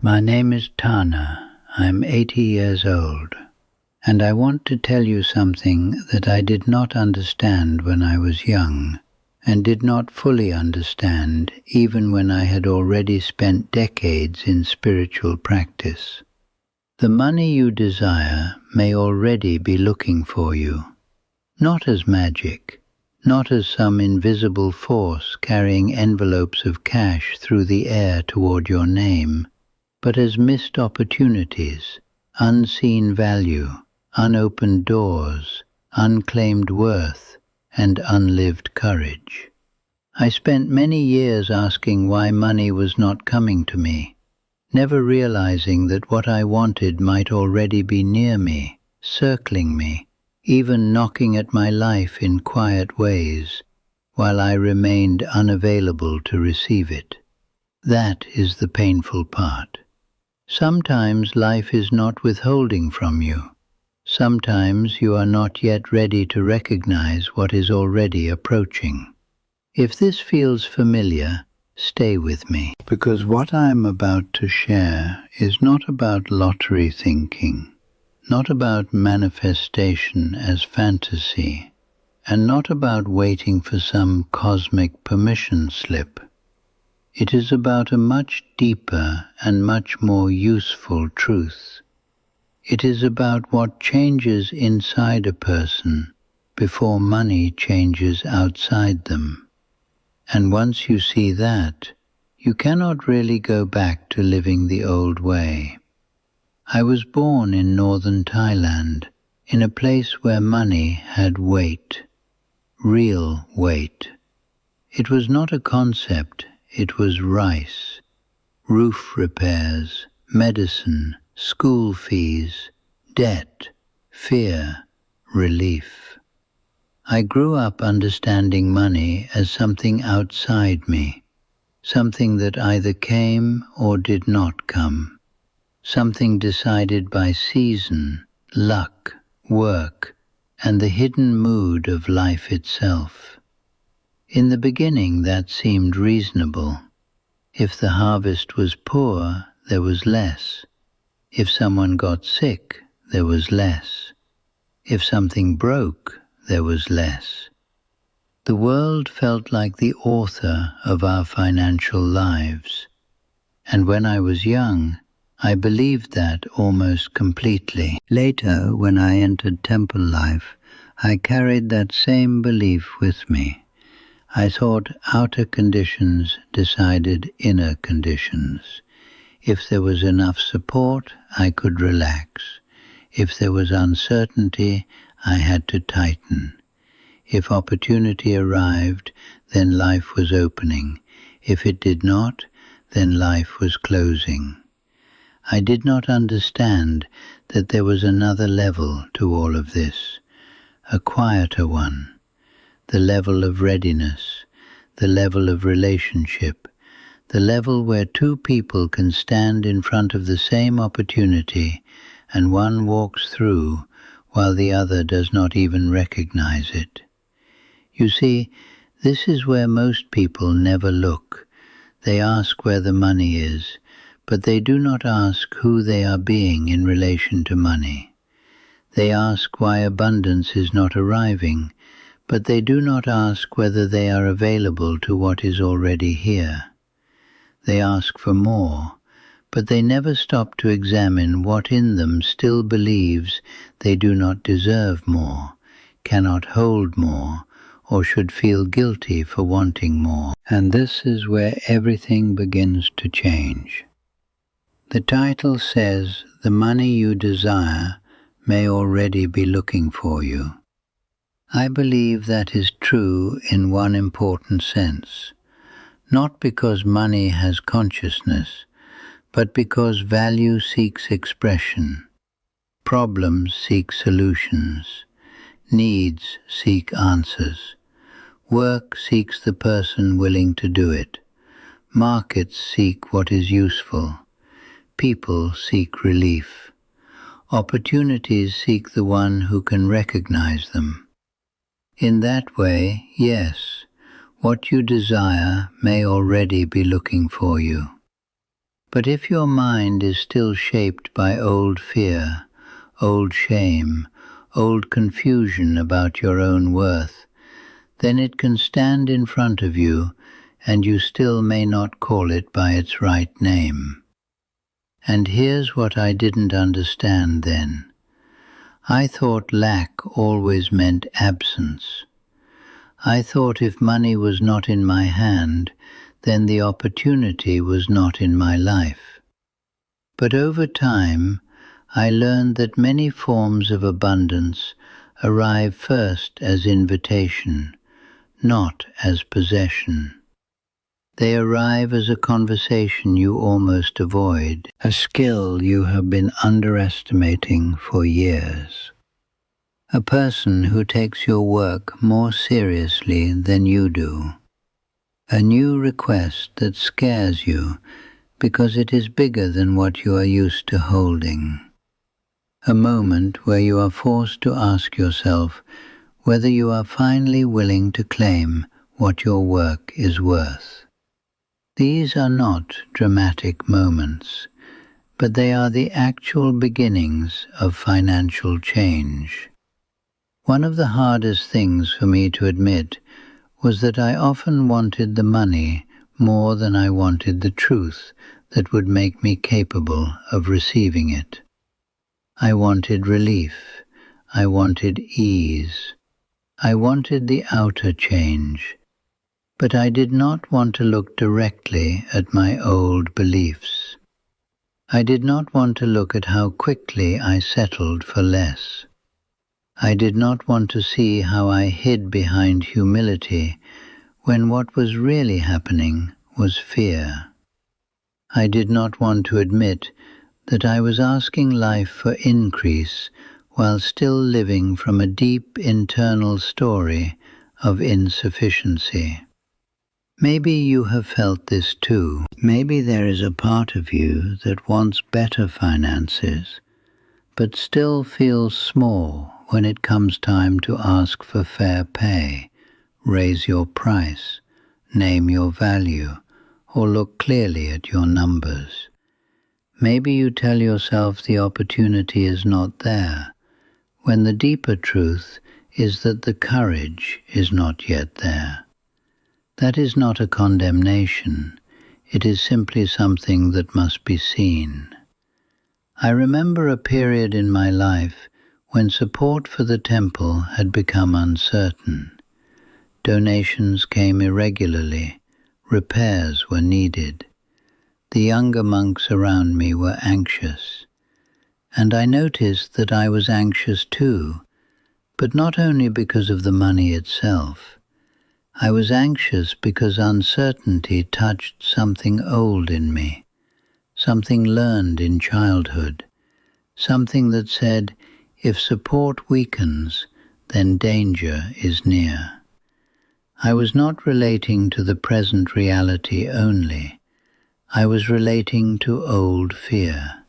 My name is Tana. I'm 80 years old, and I want to tell you something that I did not understand when I was young, and did not fully understand even when I had already spent decades in spiritual practice. The money you desire may already be looking for you, not as magic, not as some invisible force carrying envelopes of cash through the air toward your name, but as missed opportunities, unseen value, unopened doors, unclaimed worth, and unlived courage. I spent many years asking why money was not coming to me, never realizing that what I wanted might already be near me, circling me, even knocking at my life in quiet ways, while I remained unavailable to receive it. That is the painful part. Sometimes life is not withholding from you. Sometimes you are not yet ready to recognize what is already approaching. If this feels familiar, stay with me, because what I am about to share is not about lottery thinking, not about manifestation as fantasy, and not about waiting for some cosmic permission slip. It is about a much deeper and much more useful truth. It is about what changes inside a person before money changes outside them. And once you see that, you cannot really go back to living the old way. I was born in northern Thailand, in a place where money had weight, real weight. It was not a concept, it was rice, roof repairs, medicine, school fees, debt, fear, relief. I grew up understanding money as something outside me, something that either came or did not come, something decided by season, luck, work, and the hidden mood of life itself. In the beginning that seemed reasonable. If the harvest was poor, there was less. If someone got sick, there was less. If something broke, there was less. The world felt like the author of our financial lives, and when I was young, I believed that almost completely. Later, when I entered temple life, I carried that same belief with me. I thought outer conditions decided inner conditions. If there was enough support, I could relax. If there was uncertainty, I had to tighten. If opportunity arrived, then life was opening. If it did not, then life was closing. I did not understand that there was another level to all of this, a quieter one. The level of readiness, the level of relationship, the level where two people can stand in front of the same opportunity and one walks through while the other does not even recognize it. You see, this is where most people never look. They ask where the money is, but they do not ask who they are being in relation to money. They ask why abundance is not arriving, but they do not ask whether they are available to what is already here. They ask for more, but they never stop to examine what in them still believes they do not deserve more, cannot hold more, or should feel guilty for wanting more. And this is where everything begins to change. The title says, "The money you desire may already be looking for you." I believe that is true in one important sense, not because money has consciousness, but because value seeks expression, problems seek solutions, needs seek answers, work seeks the person willing to do it, markets seek what is useful, people seek relief, opportunities seek the one who can recognize them. In that way, yes, what you desire may already be looking for you. But if your mind is still shaped by old fear, old shame, old confusion about your own worth, then it can stand in front of you, and you still may not call it by its right name. And here's what I didn't understand then. I thought lack always meant absence. I thought if money was not in my hand, then the opportunity was not in my life. But over time, I learned that many forms of abundance arrive first as invitation, not as possession. They arrive as a conversation you almost avoid, a skill you have been underestimating for years. A person who takes your work more seriously than you do. A new request that scares you because it is bigger than what you are used to holding. A moment where you are forced to ask yourself whether you are finally willing to claim what your work is worth. These are not dramatic moments, but they are the actual beginnings of financial change. One of the hardest things for me to admit was that I often wanted the money more than I wanted the truth that would make me capable of receiving it. I wanted relief. I wanted ease. I wanted the outer change. But I did not want to look directly at my old beliefs. I did not want to look at how quickly I settled for less. I did not want to see how I hid behind humility when what was really happening was fear. I did not want to admit that I was asking life for increase while still living from a deep internal story of insufficiency. Maybe you have felt this too. Maybe there is a part of you that wants better finances, but still feels small when it comes time to ask for fair pay, raise your price, name your value, or look clearly at your numbers. Maybe you tell yourself the opportunity is not there, when the deeper truth is that the courage is not yet there. That is not a condemnation, it is simply something that must be seen. I remember a period in my life when support for the temple had become uncertain. Donations came irregularly, repairs were needed. The younger monks around me were anxious, and I noticed that I was anxious too, but not only because of the money itself. I was anxious because uncertainty touched something old in me, something learned in childhood, something that said, if support weakens, then danger is near. I was not relating to the present reality only. I was relating to old fear.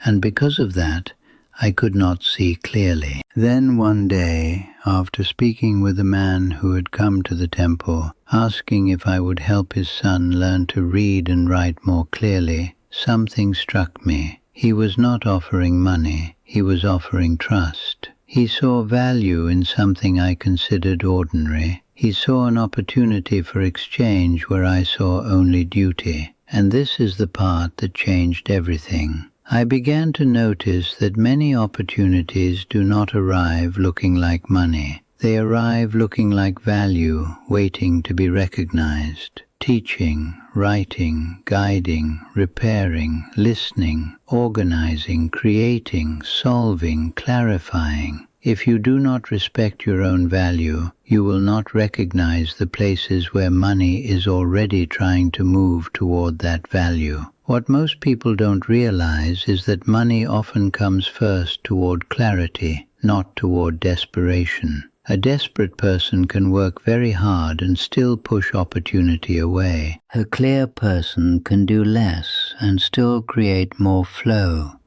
And because of that, I could not see clearly. Then one day, after speaking with a man who had come to the temple, asking if I would help his son learn to read and write more clearly, something struck me. He was not offering money, he was offering trust. He saw value in something I considered ordinary. He saw an opportunity for exchange where I saw only duty. And this is the part that changed everything. I began to notice that many opportunities do not arrive looking like money. They arrive looking like value, waiting to be recognized. Teaching, writing, guiding, repairing, listening, organizing, creating, solving, clarifying. If you do not respect your own value, you will not recognize the places where money is already trying to move toward that value. What most people don't realize is that money often comes first toward clarity, not toward desperation. A desperate person can work very hard and still push opportunity away. A clear person can do less and still create more flow,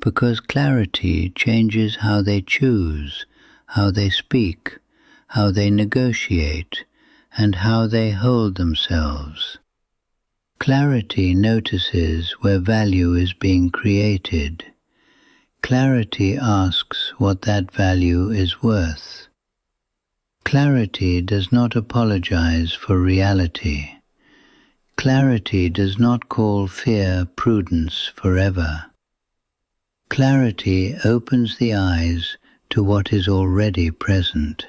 because clarity changes how they choose, how they speak, how they negotiate, and how they hold themselves. Clarity notices where value is being created. Clarity asks what that value is worth. Clarity does not apologize for reality. Clarity does not call fear prudence forever. Clarity opens the eyes to what is already present.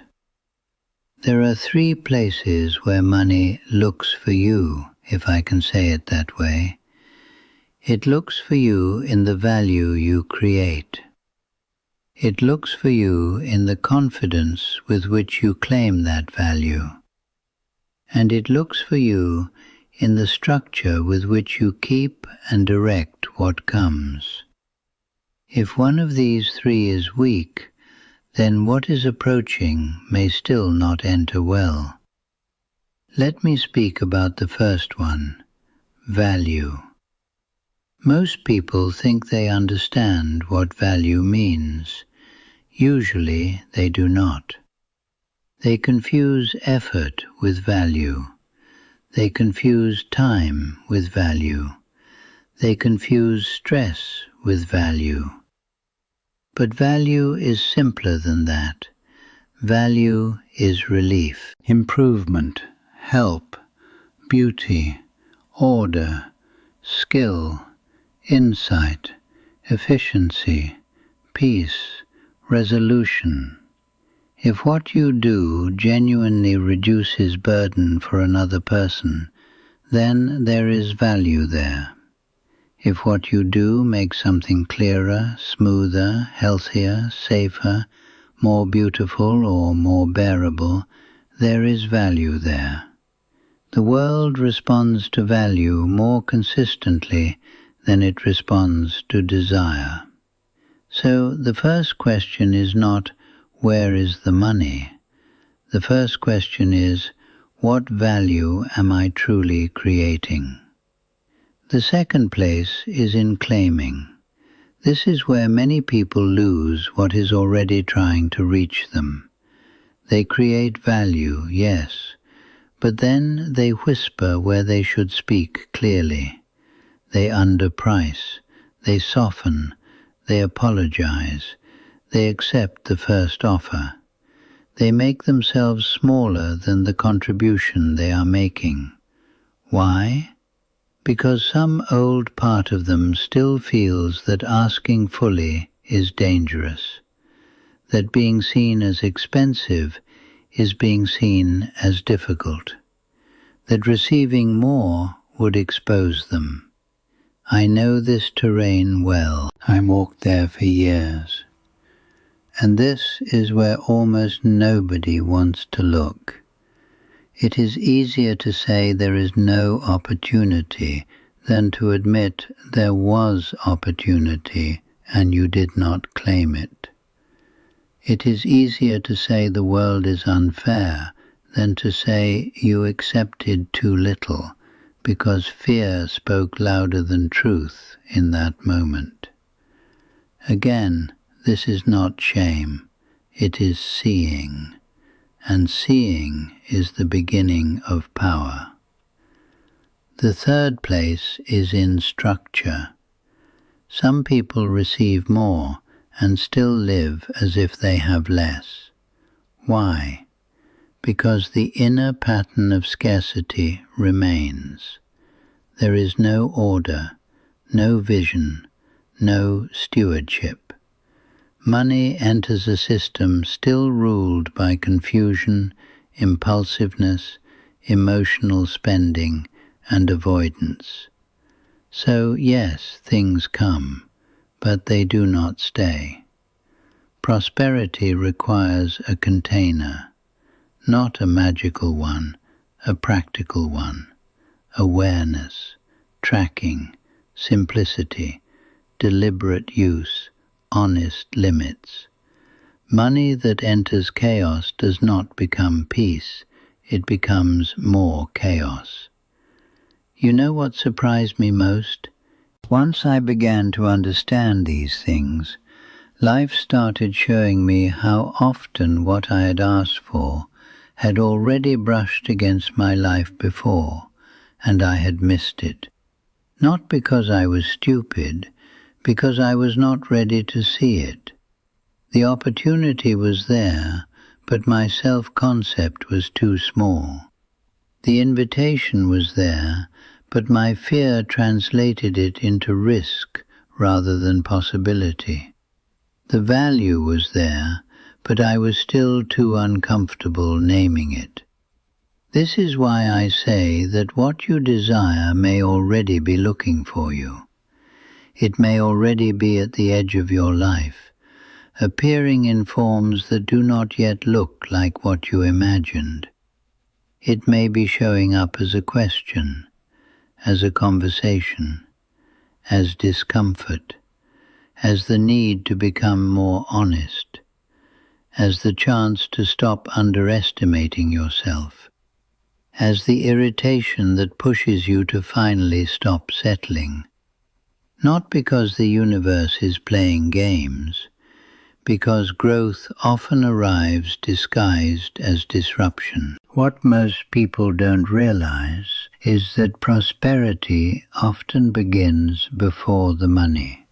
There are 3 places where money looks for you, if I can say it that way. It looks for you in the value you create. It looks for you in the confidence with which you claim that value. And it looks for you in the structure with which you keep and direct what comes. If one of these 3 is weak, then what is approaching may still not enter well. Let me speak about the first one, value. Most people think they understand what value means. Usually they do not. They confuse effort with value. They confuse time with value. They confuse stress with value. But value is simpler than that. Value is relief, improvement, help, beauty, order, skill, insight, efficiency, peace, resolution. If what you do genuinely reduces burden for another person, then there is value there. If what you do makes something clearer, smoother, healthier, safer, more beautiful or more bearable, there is value there. The world responds to value more consistently than it responds to desire. So the first question is not, where is the money? The first question is, what value am I truly creating? The second place is in claiming. This is where many people lose what is already trying to reach them. They create value, yes, but then they whisper where they should speak clearly. They underprice, they soften, they apologize, they accept the first offer. They make themselves smaller than the contribution they are making. Why? Because some old part of them still feels that asking fully is dangerous, that being seen as expensive is being seen as difficult, that receiving more would expose them. I know this terrain well. I walked there for years. And this is where almost nobody wants to look. It is easier to say there is no opportunity than to admit there was opportunity and you did not claim it. It is easier to say the world is unfair than to say you accepted too little because fear spoke louder than truth in that moment. Again, this is not shame, it is seeing. And seeing is the beginning of power. The third place is in structure. Some people receive more and still live as if they have less. Why? Because the inner pattern of scarcity remains. There is no order, no vision, no stewardship. Money enters a system still ruled by confusion, impulsiveness, emotional spending, and avoidance. So yes, things come, but they do not stay. Prosperity requires a container, not a magical one, a practical one. Awareness, tracking, simplicity, deliberate use, honest limits. Money that enters chaos does not become peace, it becomes more chaos. You know what surprised me most? Once I began to understand these things, life started showing me how often what I had asked for had already brushed against my life before, and I had missed it. Not because I was stupid, because I was not ready to see it. The opportunity was there, but my self-concept was too small. The invitation was there, but my fear translated it into risk rather than possibility. The value was there, but I was still too uncomfortable naming it. This is why I say that what you desire may already be looking for you. It may already be at the edge of your life, appearing in forms that do not yet look like what you imagined. It may be showing up as a question, as a conversation, as discomfort, as the need to become more honest, as the chance to stop underestimating yourself, as the irritation that pushes you to finally stop settling. Not because the universe is playing games, because growth often arrives disguised as disruption. What most people don't realize is that prosperity often begins before the money.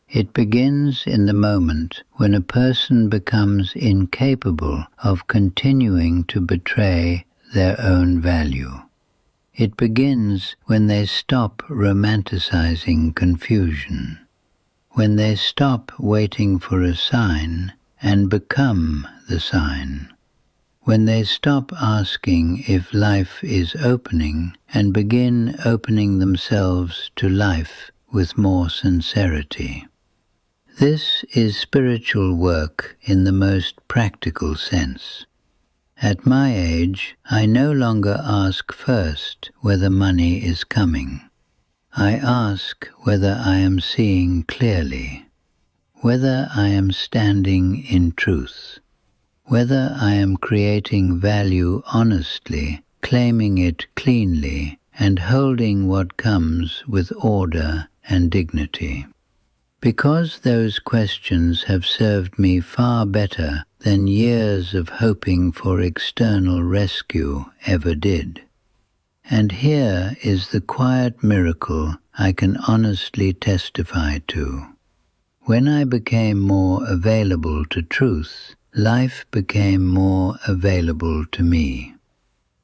It begins in the moment when a person becomes incapable of continuing to betray their own value. It begins when they stop romanticizing confusion, when they stop waiting for a sign and become the sign, when they stop asking if life is opening and begin opening themselves to life with more sincerity. This is spiritual work in the most practical sense. At my age, I no longer ask first whether money is coming. I ask whether I am seeing clearly, whether I am standing in truth, whether I am creating value honestly, claiming it cleanly, and holding what comes with order and dignity. Because those questions have served me far better than years of hoping for external rescue ever did. And here is the quiet miracle I can honestly testify to. When I became more available to truth, life became more available to me.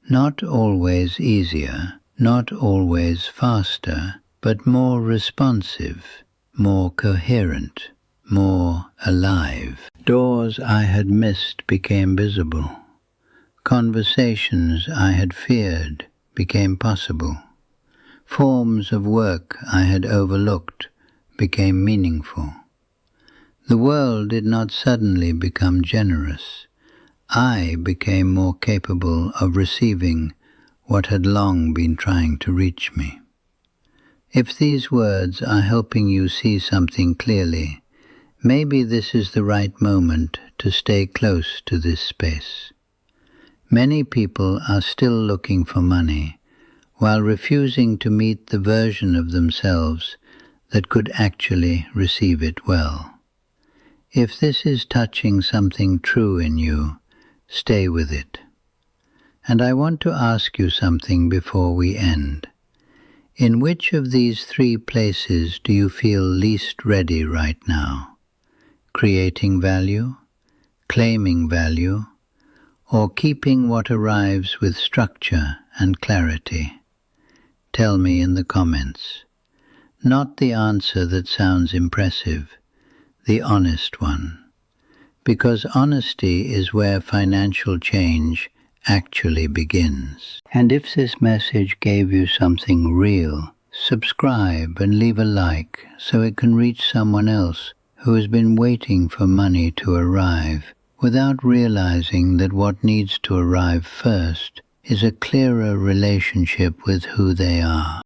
Not always easier, not always faster, but more responsive, more coherent, more alive. Doors I had missed became visible. Conversations I had feared became possible. Forms of work I had overlooked became meaningful. The world did not suddenly become generous. I became more capable of receiving what had long been trying to reach me. If these words are helping you see something clearly, maybe this is the right moment to stay close to this space. Many people are still looking for money, while refusing to meet the version of themselves that could actually receive it well. If this is touching something true in you, stay with it. And I want to ask you something before we end. In which of these three places do you feel least ready right now? Creating value, claiming value, or keeping what arrives with structure and clarity? Tell me in the comments. Not the answer that sounds impressive, the honest one. Because honesty is where financial change actually begins. And if this message gave you something real, subscribe and leave a like so it can reach someone else who has been waiting for money to arrive without realizing that what needs to arrive first is a clearer relationship with who they are.